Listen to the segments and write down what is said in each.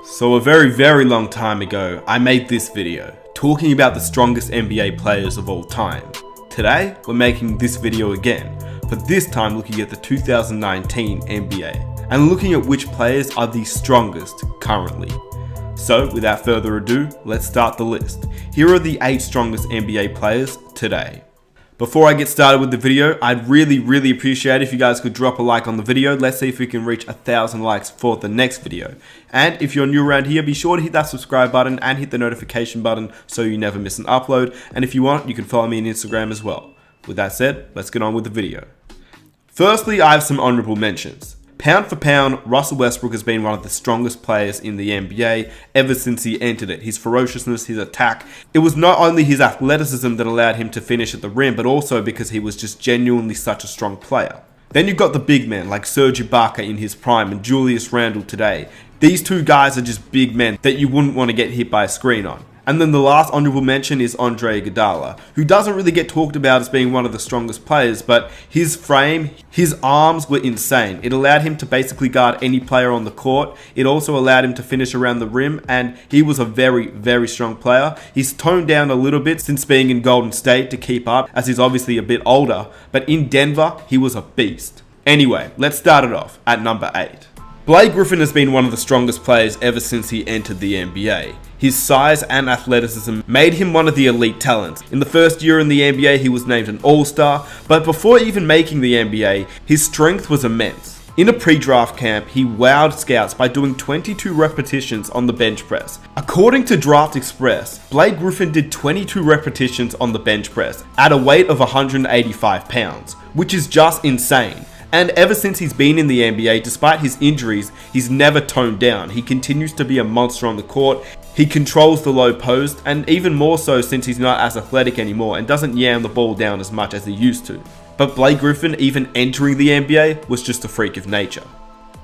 So a very long time ago, I made this video talking about the strongest NBA players of all time. Today, we're making this video again, but this time looking at the 2019 NBA and looking at which players are the strongest currently. So without further ado, let's start the list. Here are the 8 strongest NBA players today. Before I get started with the video, I'd really appreciate if you guys could drop a like on the video. Let's see if we can reach 1,000 likes for the next video. And if you're new around here, be sure to hit that subscribe button and hit the notification button so you never miss an upload. And if you want, you can follow me on Instagram as well. With that said, let's get on with the video. Firstly, I have some honorable mentions. Pound for pound, Russell Westbrook has been one of the strongest players in the NBA ever since he entered it. His ferociousness, his attack. It was not only his athleticism that allowed him to finish at the rim, but also because he was just genuinely such a strong player. Then you've got the big men like Serge Ibaka in his prime and Julius Randle today. These two guys are just big men that you wouldn't want to get hit by a screen on. And then the last honorable mention is Andre Iguodala, who doesn't really get talked about as being one of the strongest players, but his frame, his arms were insane. It allowed him to basically guard any player on the court. It also allowed him to finish around the rim, and he was a very strong player. He's toned down a little bit since being in Golden State to keep up, as he's obviously a bit older, but in Denver, he was a beast. Anyway, let's start it off at number 8. Blake Griffin has been one of the strongest players ever since he entered the NBA. His size and athleticism made him one of the elite talents. In the first year in the NBA, he was named an All-Star, but before even making the NBA, his strength was immense. In a pre-draft camp, he wowed scouts by doing 22 repetitions on the bench press. According to Draft Express, Blake Griffin did 22 repetitions on the bench press at a weight of 185 pounds, which is just insane. And ever since he's been in the NBA, despite his injuries, he's never toned down. He continues to be a monster on the court. He controls the low post, and even more so since he's not as athletic anymore and doesn't yam the ball down as much as he used to. But Blake Griffin, even entering the NBA, was just a freak of nature.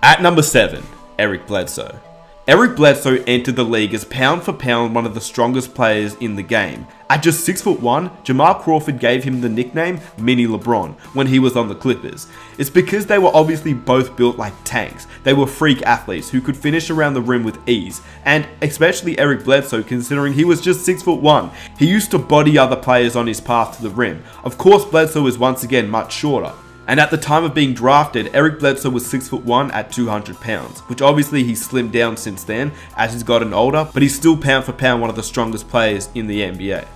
At number 7, Eric Bledsoe. Eric Bledsoe entered the league as pound for pound one of the strongest players in the game. At just 6'1", Jamal Crawford gave him the nickname Mini LeBron when he was on the Clippers. It's because they were obviously both built like tanks. They were freak athletes who could finish around the rim with ease, and especially Eric Bledsoe, considering he was just 6'1". He used to body other players on his path to the rim. Of course, Bledsoe is once again much shorter. And at the time of being drafted, Eric Bledsoe was 6'1" at 200 pounds, which obviously he's slimmed down since then as he's gotten older, but he's still pound for pound one of the strongest players in the NBA.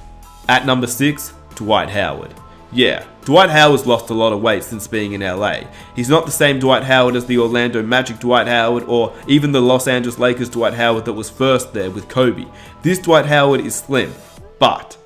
At number 6, Dwight Howard. Yeah, Dwight Howard's lost a lot of weight since being in LA. He's not the same Dwight Howard as the Orlando Magic Dwight Howard or even the Los Angeles Lakers Dwight Howard that was first there with Kobe. This Dwight Howard is slim, but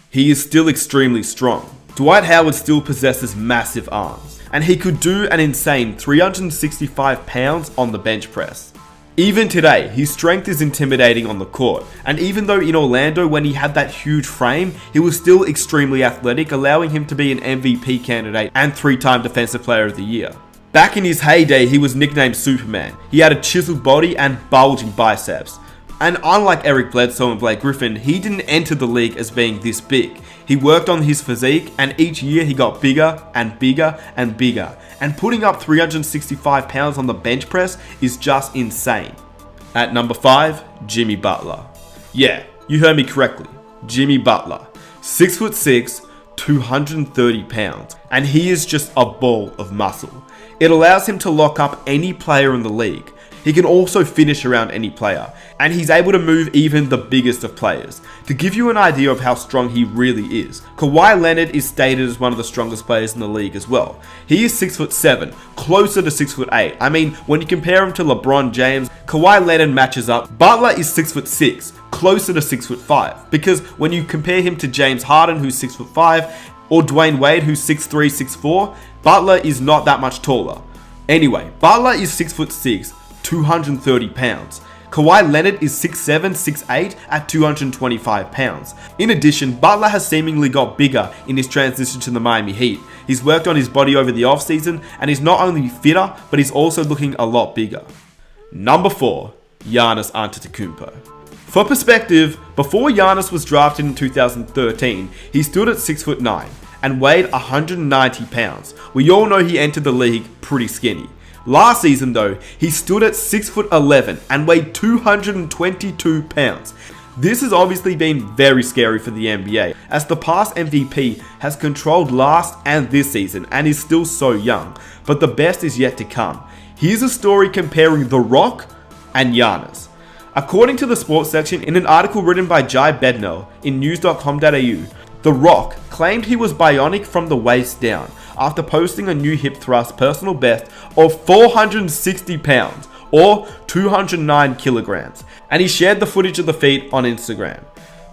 he is still extremely strong. Dwight Howard still possesses massive arms, and he could do an insane 365 pounds on the bench press. Even today, his strength is intimidating on the court, and even though in Orlando when he had that huge frame, he was still extremely athletic, allowing him to be an MVP candidate and 3-time Defensive Player of the Year. Back in his heyday, he was nicknamed Superman. He had a chiseled body and bulging biceps. And unlike Eric Bledsoe and Blake Griffin, he didn't enter the league as being this big. He worked on his physique, and each year he got bigger and bigger and bigger. And putting up 365 pounds on the bench press is just insane. At number 5, Jimmy Butler. Yeah, you heard me correctly. Jimmy Butler. 6'6", 230 pounds. And he is just a ball of muscle. It allows him to lock up any player in the league. He can also finish around any player, and he's able to move even the biggest of players. To give you an idea of how strong he really is, Kawhi Leonard is stated as one of the strongest players in the league as well. He is 6'7", closer to 6'8". I mean, when you compare him to LeBron James, Kawhi Leonard matches up. Butler is 6'6", closer to 6'5", because when you compare him to James Harden, who's 6'5", or Dwayne Wade, who's 6'3", 6'4", Butler is not that much taller. Anyway, Butler is 6'6", 230 pounds. Kawhi Leonard is 6'7", 6'8", at 225 pounds. In addition, Butler has seemingly got bigger in his transition to the Miami Heat. He's worked on his body over the offseason, and he's not only fitter, but he's also looking a lot bigger. Number 4, Giannis Antetokounmpo. For perspective, before Giannis was drafted in 2013, he stood at 6'9", and weighed 190 pounds. We all know he entered the league pretty skinny. Last season though, he stood at 6'11" and weighed 222 pounds. This has obviously been very scary for the NBA, as the past MVP has controlled last and this season and is still so young, but the best is yet to come. Here's a story comparing The Rock and Giannis. According to the sports section in an article written by Jai Bednell in news.com.au, The Rock claimed he was bionic from the waist down after posting a new hip thrust personal best of 460 pounds or 209 kilograms, and he shared the footage of the feat on Instagram.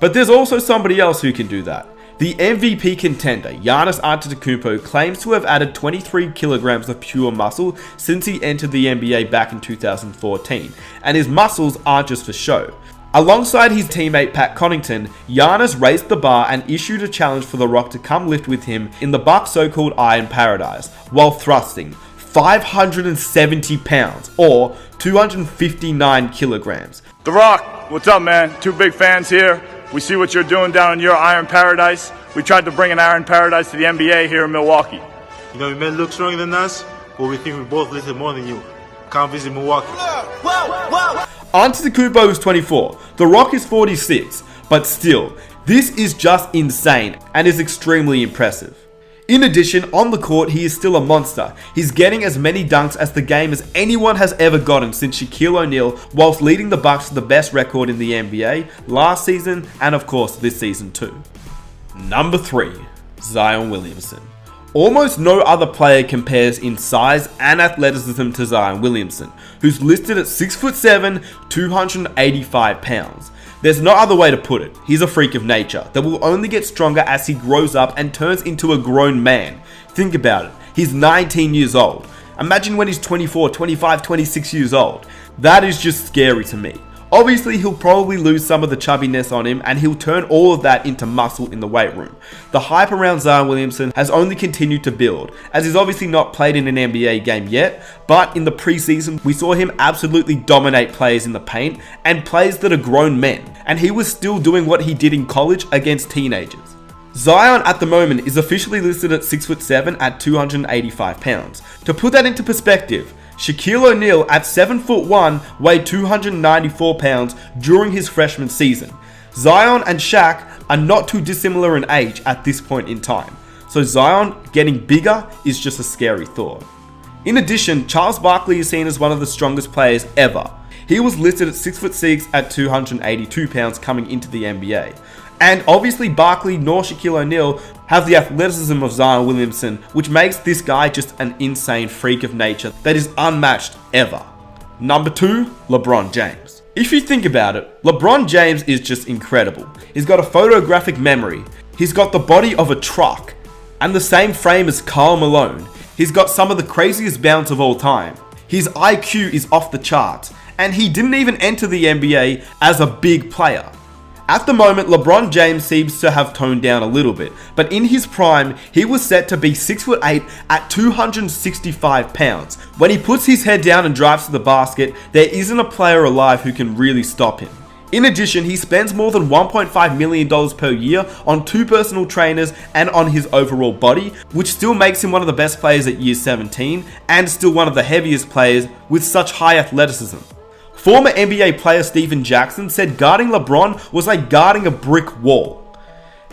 But there's also somebody else who can do that. The MVP contender, Giannis Antetokounmpo, claims to have added 23 kilograms of pure muscle since he entered the NBA back in 2014, and his muscles aren't just for show. Alongside his teammate Pat Connaughton, Giannis raised the bar and issued a challenge for The Rock to come lift with him in the Bucks' so-called Iron Paradise, while thrusting 570 pounds or 259 kilograms. The Rock, what's up, man? Two big fans here. We see what you're doing down in your Iron Paradise. We tried to bring an Iron Paradise to the NBA here in Milwaukee. You know, you may look stronger than us, but we think we both lifted more than you. Come visit Milwaukee. Antetokounmpo is 24, The Rock is 46, but still, this is just insane and is extremely impressive. In addition, on the court, he is still a monster. He's getting as many dunks as the game as anyone has ever gotten since Shaquille O'Neal, whilst leading the Bucks to the best record in the NBA last season and of course this season too. Number 3, Zion Williamson. Almost no other player compares in size and athleticism to Zion Williamson, who's listed at 6'7", 285 pounds. There's no other way to put it. He's a freak of nature that will only get stronger as he grows up and turns into a grown man. Think about it. He's 19 years old. Imagine when he's 24, 25, 26 years old. That is just scary to me. Obviously, he'll probably lose some of the chubbiness on him and he'll turn all of that into muscle in the weight room. The hype around Zion Williamson has only continued to build, as he's obviously not played in an NBA game yet, but in the preseason we saw him absolutely dominate players in the paint and players that are grown men, and he was still doing what he did in college against teenagers. Zion at the moment is officially listed at 6'7" at 285 pounds. To put that into perspective, Shaquille O'Neal at 7'1" weighed 294 pounds during his freshman season. Zion and Shaq are not too dissimilar in age at this point in time, so Zion getting bigger is just a scary thought. In addition, Charles Barkley is seen as one of the strongest players ever. He was listed at 6'6" at 282 pounds coming into the NBA. And obviously Barkley nor Shaquille O'Neal have the athleticism of Zion Williamson, which makes this guy just an insane freak of nature that is unmatched ever. Number 2, LeBron James. If you think about it, LeBron James is just incredible. He's got a photographic memory. He's got the body of a truck and the same frame as Karl Malone. He's got some of the craziest bounce of all time. His IQ is off the charts, and he didn't even enter the NBA as a big player. At the moment, LeBron James seems to have toned down a little bit, but in his prime, he was set to be 6'8" at 265 pounds. When he puts his head down and drives to the basket, there isn't a player alive who can really stop him. In addition, he spends more than $1.5 million per year on 2 personal trainers and on his overall body, which still makes him one of the best players at year 17 and still one of the heaviest players with such high athleticism. Former NBA player Steven Jackson said guarding LeBron was like guarding a brick wall.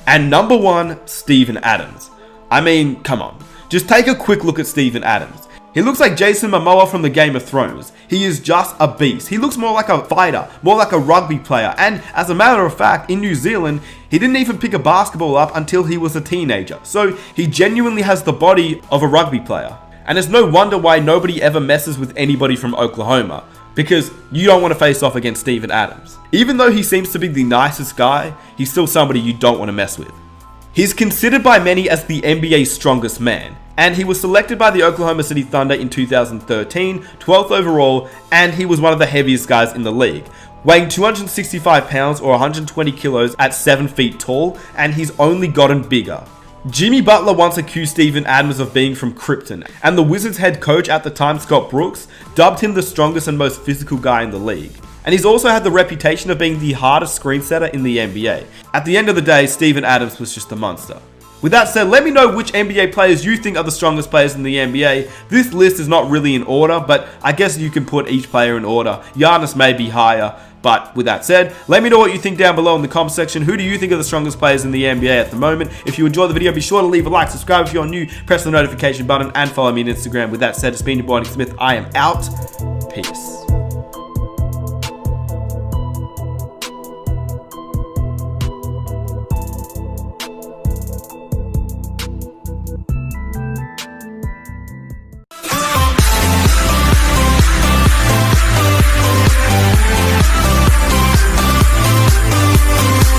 And number 1, Steven Adams. I mean, come on. Just take a quick look at Steven Adams. He looks like Jason Momoa from the Game of Thrones. He is just a beast. He looks more like a fighter, more like a rugby player. And as a matter of fact, in New Zealand, he didn't even pick a basketball up until he was a teenager. So he genuinely has the body of a rugby player. And it's no wonder why nobody ever messes with anybody from Oklahoma, because you don't want to face off against Steven Adams. Even though he seems to be the nicest guy, he's still somebody you don't want to mess with. He's considered by many as the NBA's strongest man, and he was selected by the Oklahoma City Thunder in 2013, 12th overall, and he was one of the heaviest guys in the league, weighing 265 pounds or 120 kilos at 7 feet tall, and he's only gotten bigger. Jimmy Butler once accused Steven Adams of being from Krypton, and the Wizards head coach at the time, Scott Brooks, dubbed him the strongest and most physical guy in the league. And he's also had the reputation of being the hardest screen setter in the NBA. At the end of the day, Steven Adams was just a monster. With that said, let me know which NBA players you think are the strongest players in the NBA. This list is not really in order, but I guess you can put each player in order. Giannis may be higher. But with that said, let me know what you think down below in the comment section. Who do you think are the strongest players in the NBA at the moment? If you enjoyed the video, be sure to leave a like, subscribe if you're new, press the notification button, and follow me on Instagram. With that said, it's been your boy Nick Smith. I am out. Peace.